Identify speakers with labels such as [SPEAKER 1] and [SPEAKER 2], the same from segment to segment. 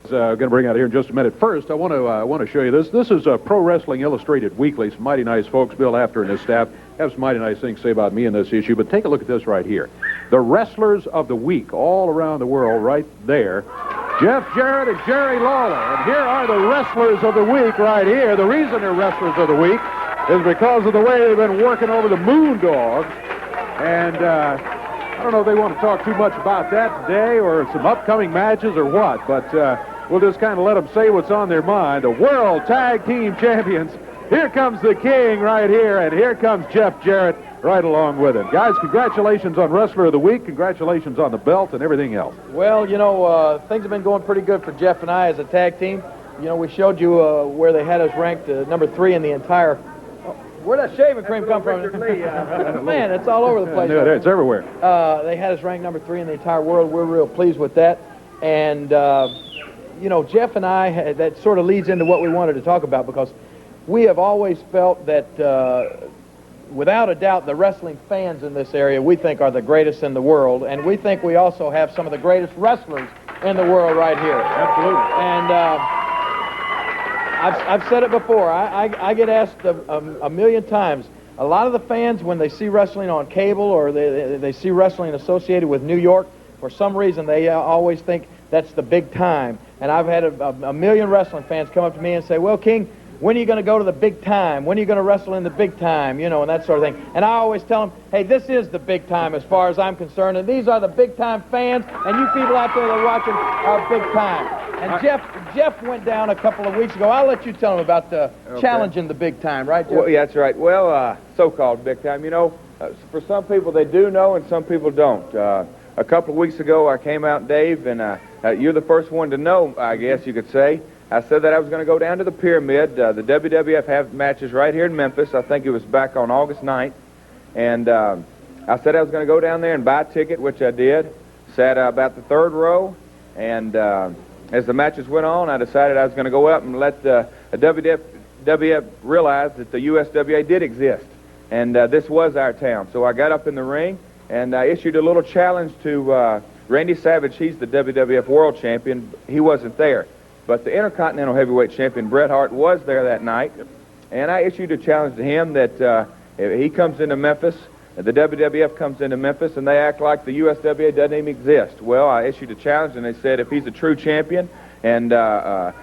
[SPEAKER 1] Going to bring out here in just a minute. First, I want to show you this. This is Pro Wrestling Illustrated Weekly. Some mighty nice folks. Bill After and his staff have some mighty nice things to say about me in this issue. But take a look at this right here. The Wrestlers of the Week all around the world right there. Jeff Jarrett and Jerry Lawler. And here are the Wrestlers of the Week right here. The reason they're Wrestlers of the Week is because of the way they've been working over the Moondogs. And I don't know if they want to talk too much about that today or some upcoming matches or what, but we'll just kind of let them say what's on their mind. The World Tag Team Champions. Here comes the King right here, and here comes Jeff Jarrett right along with him. Guys, congratulations on Wrestler of the Week. Congratulations on the belt and everything else.
[SPEAKER 2] Well, you know, things have been going pretty good for Jeff and I as a tag team. You know, we showed you where they had us ranked number 3 in the entire... Where'd that shaving cream come from? Man, it's all over the place.
[SPEAKER 1] Yeah, it's everywhere.
[SPEAKER 2] They had us ranked number 3 in the entire world. We're real pleased with that. And, you know, Jeff and I, that sort of leads into what we wanted to talk about, because we have always felt that, without a doubt, the wrestling fans in this area we think are the greatest in the world. And we think we also have some of the greatest wrestlers in the world right here.
[SPEAKER 1] Absolutely.
[SPEAKER 2] And... I've said it before. I get asked a million times. A lot of the fans, when they see wrestling on cable or they see wrestling associated with New York, for some reason they always think that's the big time. And I've had a million wrestling fans come up to me and say, well, King, when are you going to go to the big time? When are you going to wrestle in the big time? You know, and that sort of thing. And I always tell them, hey, this is the big time as far as I'm concerned, and these are the big time fans, and you people out there that are watching are big time. And Jeff went down a couple of weeks ago. I'll let you tell him about the challenging the big time, right, Jeff?
[SPEAKER 3] Well, yeah, that's right. Well, so-called big time. You know, for some people they do know, and some people don't. A couple of weeks ago, I came out, Dave, and you're the first one to know, I guess you could say. I said that I was going to go down to the Pyramid. The WWF have matches right here in Memphis. I think it was back on August 9th. And I said I was going to go down there and buy a ticket, which I did. Sat about the 3rd row. And as the matches went on, I decided I was going to go up and let the WWF realize that the USWA did exist. And this was our town. So I got up in the ring, and I issued a little challenge to Randy Savage. He's the WWF World Champion. He wasn't there. But the Intercontinental Heavyweight Champion, Bret Hart, was there that night. And I issued a challenge to him that if he comes into Memphis, the WWF comes into Memphis, and they act like the USWA doesn't even exist. Well, I issued a challenge, and they said if he's a true champion, and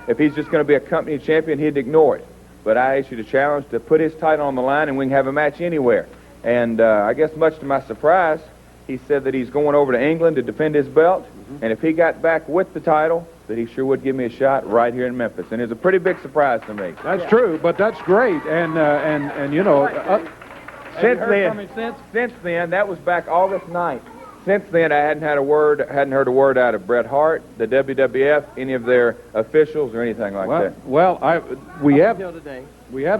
[SPEAKER 3] if he's just going to be a company champion, he'd ignore it. But I issued a challenge to put his title on the line, and we can have a match anywhere. And I guess much to my surprise, he said that he's going over to England to defend his belt, and if he got back with the title, that he sure would give me a shot right here in Memphis. And it's a pretty big surprise to me.
[SPEAKER 1] That's true, but that's great. And you know...
[SPEAKER 3] Since then, that was back August 9th. Since then, I hadn't heard a word out of Bret Hart, the WWF, any of their officials, or anything like that.
[SPEAKER 1] Well, we have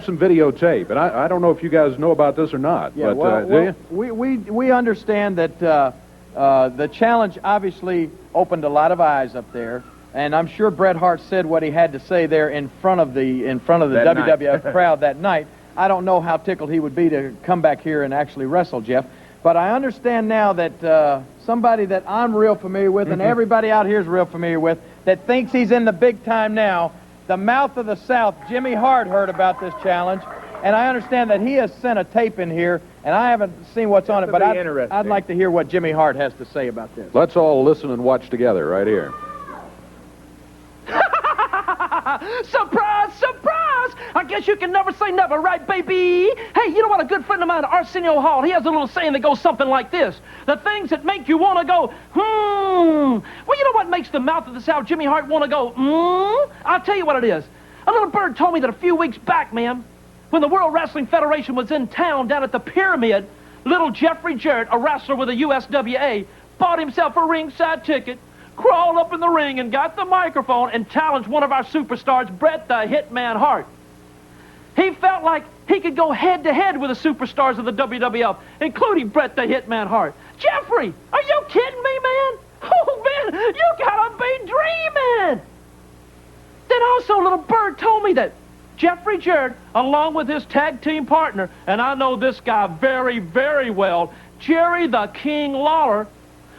[SPEAKER 1] some videotape, and I don't know if you guys know about this or not.
[SPEAKER 2] Yeah,
[SPEAKER 1] but,
[SPEAKER 2] do you? We understand that the challenge obviously opened a lot of eyes up there, and I'm sure Bret Hart said what he had to say there in front of the WWF crowd that night. I don't know how tickled he would be to come back here and actually wrestle, Jeff. But I understand now that somebody that I'm real familiar with and everybody out here is real familiar with that thinks he's in the big time now, the mouth of the South, Jimmy Hart, heard about this challenge. And I understand that he has sent a tape in here, and I haven't seen what's on it, but I'd like to hear what Jimmy Hart has to say about this.
[SPEAKER 1] Let's all listen and watch together right here.
[SPEAKER 4] Surprise, surprise! I guess you can never say never, right, baby? Hey, you know what? A good friend of mine, Arsenio Hall, he has a little saying that goes something like this. The things that make you want to go, Well, you know what makes the mouth of the South, Jimmy Hart, want to go, I'll tell you what it is. A little bird told me that a few weeks back, man, when the World Wrestling Federation was in town down at the Pyramid, little Jeffrey Jarrett, a wrestler with the USWA, bought himself a ringside ticket, crawled up in the ring and got the microphone and challenged one of our superstars, Bret the Hitman Hart. He felt like he could go head-to-head with the superstars of the WWF, including Bret the Hitman Hart. Jeffrey, are you kidding me, man? Oh, man, you gotta be dreaming! Then also, little bird told me that Jeffrey Jarrett, along with his tag team partner, and I know this guy very, very well, Jerry the King Lawler,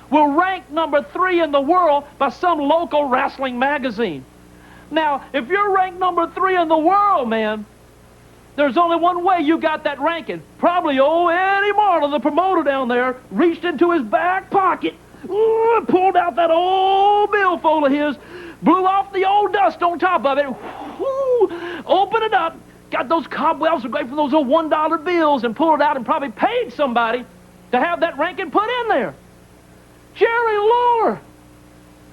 [SPEAKER 4] will rank number 3 in the world by some local wrestling magazine. Now, if you're ranked number 3 in the world, man, there's only one way you got that ranking. Probably old Eddie Martin, the promoter down there, reached into his back pocket, pulled out that old billfold of his, blew off the old dust on top of it, opened it up, got those cobwebs away from those old $1 bills and pulled it out and probably paid somebody to have that ranking put in there. Jerry Lawler,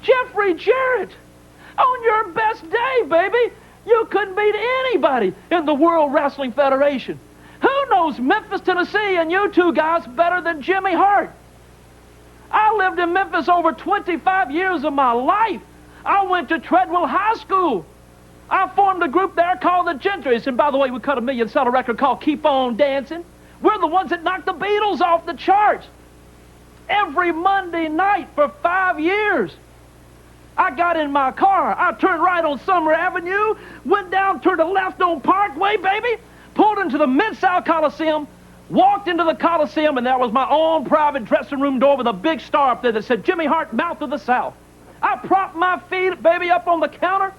[SPEAKER 4] Jeffrey Jarrett, on your best day, baby, you couldn't beat anybody in the World Wrestling Federation. Who knows Memphis, Tennessee, and you two guys better than Jimmy Hart? I lived in Memphis over 25 years of my life. I went to Treadwell High School. I formed a group there called the Gentrys, and by the way, we cut a million-seller record called Keep On Dancing. We're the ones that knocked the Beatles off the charts. Every Monday night for 5 years. I got in my car. I turned right on Summer Avenue, went down, turned to left on Parkway, baby, pulled into the Mid-South Coliseum, walked into the Coliseum, and there was my own private dressing room door with a big star up there that said, Jimmy Hart, Mouth of the South. I propped my feet, baby, up on the counter.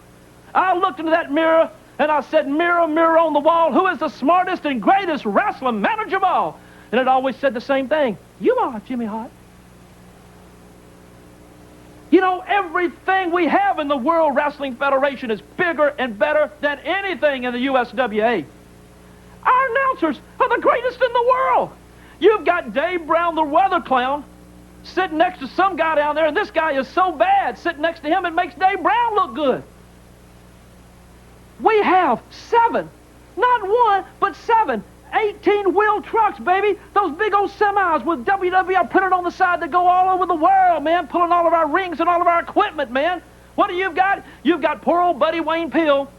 [SPEAKER 4] I looked into that mirror, and I said, mirror, mirror on the wall, who is the smartest and greatest wrestling manager of all? And it always said the same thing. You are, Jimmy Hart. You know, everything we have in the World Wrestling Federation is bigger and better than anything in the USWA. Our announcers are the greatest in the world. You've got Dave Brown, the weather clown, sitting next to some guy down there, and this guy is so bad, sitting next to him, it makes Dave Brown look good. We have 7, not 1, but 7, 18-wheel trucks, baby. Those big old semis with WWF printed on the side that go all over the world, man, pulling all of our rings and all of our equipment, man. What do you've got? You've got poor old Buddy Wayne Pill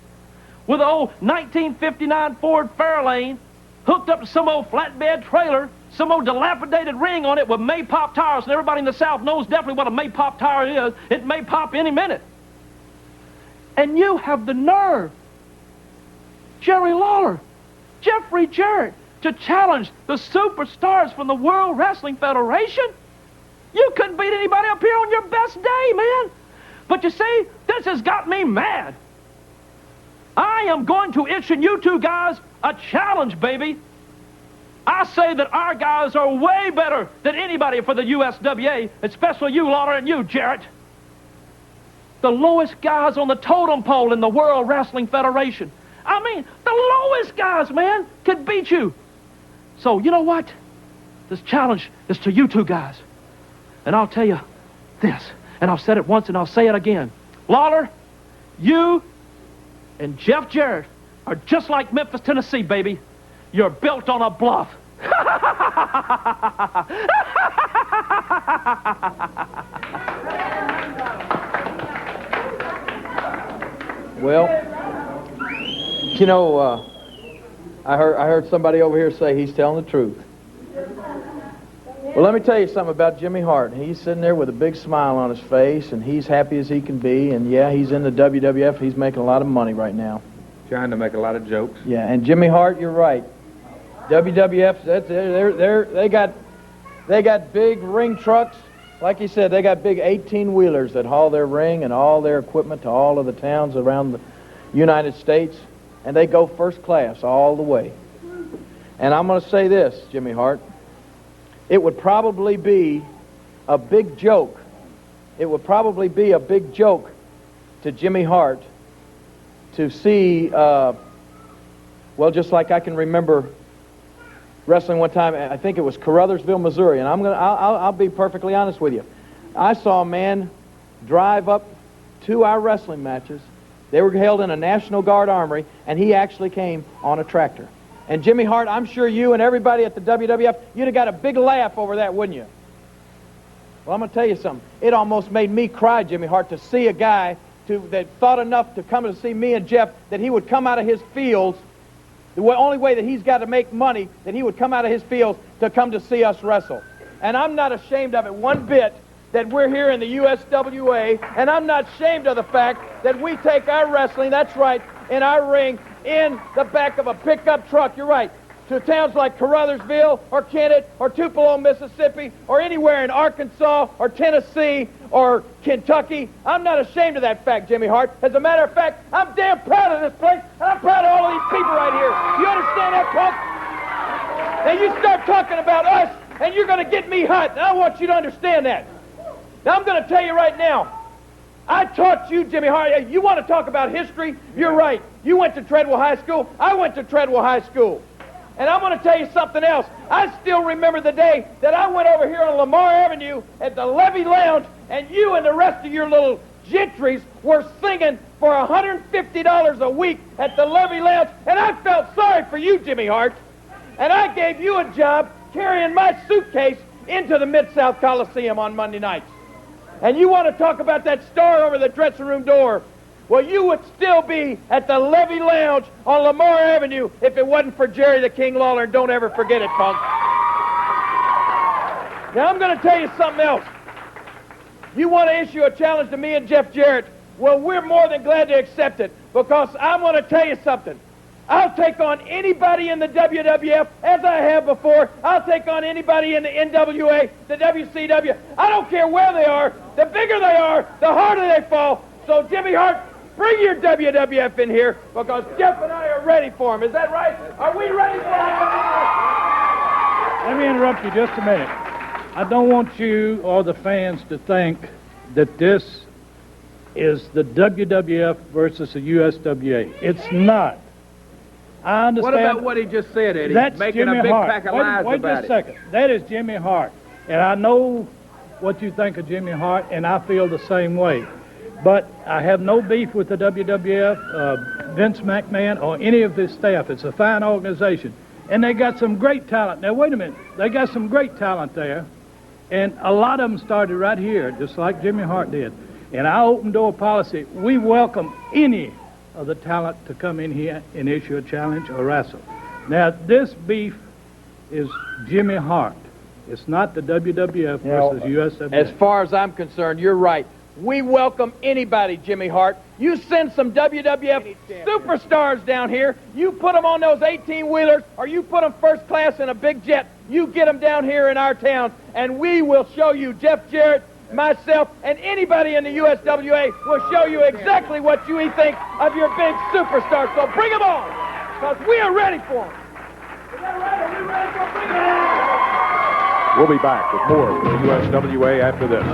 [SPEAKER 4] with an old 1959 Ford Fairlane hooked up to some old flatbed trailer, some old dilapidated ring on it with may pop tires, and everybody in the South knows definitely what a may pop tire is. It may pop any minute. And you have the nerve, Jerry Lawler, Jeffrey Jarrett, to challenge the superstars from the World Wrestling Federation? You couldn't beat anybody up here on your best day, man. But you see, this has got me mad. I am going to issue you two guys a challenge, baby. I say that our guys are way better than anybody for the USWA, especially you, Lawler, and you, Jarrett. The lowest guys on the totem pole in the World Wrestling Federation. I mean, the lowest guys, man, could beat you. So, you know what? This challenge is to you two guys. And I'll tell you this, and I've said it once and I'll say it again. Lawler, you and Jeff Jarrett are just like Memphis, Tennessee, baby. You're built on a bluff.
[SPEAKER 2] Well, you know, I heard somebody over here say he's telling the truth. Well, let me tell you something about Jimmy Hart. He's sitting there with a big smile on his face, and he's happy as he can be. And yeah, he's in the WWF. He's making a lot of money right now.
[SPEAKER 3] Trying to make a lot of jokes.
[SPEAKER 2] Yeah, and Jimmy Hart, you're right. WWF, they got big ring trucks. Like you said, they got big 18-wheelers that haul their ring and all their equipment to all of the towns around the United States, and they go first class all the way. And I'm going to say this, Jimmy Hart. It would probably be a big joke. It would probably be a big joke to Jimmy Hart to see, well, just like I can remember wrestling one time, I think it was Caruthersville, Missouri, and I'll be perfectly honest with you. I saw a man drive up to our wrestling matches. They were held in a National Guard armory, and he actually came on a tractor. And Jimmy Hart, I'm sure you and everybody at the WWF, you'd have got a big laugh over that, wouldn't you? Well, I'm going to tell you something. It almost made me cry, Jimmy Hart, to see a guy that thought enough to come to see me and Jeff that he would come out of his fields, the only way that he's got to make money, that he would come out of his fields to come to see us wrestle. And I'm not ashamed of it one bit that we're here in the USWA, and I'm not ashamed of the fact that we take our wrestling, that's right, in our ring, in the back of a pickup truck. You're right. to towns like Caruthersville or Kennett or Tupelo, Mississippi, or anywhere in Arkansas or Tennessee or Kentucky. I'm not ashamed of that fact, Jimmy Hart. As a matter of fact, I'm damn proud of this place, and I'm proud of all of these people right here. You understand that, punk? Now you start talking about us, and you're going to get me hot, and I want you to understand that. Now I'm going to tell you right now, I taught you, Jimmy Hart. You want to talk about history? You're right. You went to Treadwell High School. I went to Treadwell High School. And I'm going to tell you something else. I still remember the day that I went over here on Lamar Avenue at the Levy Lounge, and you and the rest of your little gentries were singing for $150 a week at the Levy Lounge, and I felt sorry for you, Jimmy Hart. And I gave you a job carrying my suitcase into the Mid-South Coliseum on Monday nights. And you want to talk about that star over the dressing room door? Well, you would still be at the Levy Lounge on Lamar Avenue if it wasn't for Jerry the King Lawler, and don't ever forget it, punk. Now, I'm going to tell you something else. You want to issue a challenge to me and Jeff Jarrett? Well, we're more than glad to accept it, because I'm going to tell you something. I'll take on anybody in the WWF, as I have before. I'll take on anybody in the NWA, the WCW. I don't care where they are. The bigger they are, the harder they fall. So, Jimmy Hart, bring your WWF in here, because Jeff and I are ready for him. Is that right? Are we ready for him?
[SPEAKER 5] Let me interrupt you just a minute. I don't want you or the fans to think that this is the WWF versus the USWA. It's not. I understand.
[SPEAKER 3] What about what he just said, Eddie?
[SPEAKER 5] That's
[SPEAKER 3] Making
[SPEAKER 5] Jimmy
[SPEAKER 3] a big
[SPEAKER 5] Hart.
[SPEAKER 3] pack of lies
[SPEAKER 5] wait
[SPEAKER 3] about
[SPEAKER 5] just a second. That is Jimmy Hart. And I know what you think of Jimmy Hart, and I feel the same way. But I have no beef with the WWF, Vince McMahon, or any of his staff. It's a fine organization. And they got some great talent. Now, wait a minute. They got some great talent there. And a lot of them started right here, just like Jimmy Hart did. And our open door policy, we welcome any of the talent to come in here and issue a challenge or wrestle. Now, this beef is Jimmy Hart. It's not the WWF versus USWA.
[SPEAKER 2] As far as I'm concerned, you're right. We welcome anybody, Jimmy Hart. You send some WWF superstars down here, you put them on those 18-wheelers, or you put them first class in a big jet, you get them down here in our town, and we will show you, Jeff Jarrett, myself, and anybody in the USWA will show you exactly what you think of your big superstars. So bring them on, because we are ready for them. Is that right? Are we ready for them? Bring them on.
[SPEAKER 1] We'll be back with more from the USWA after this.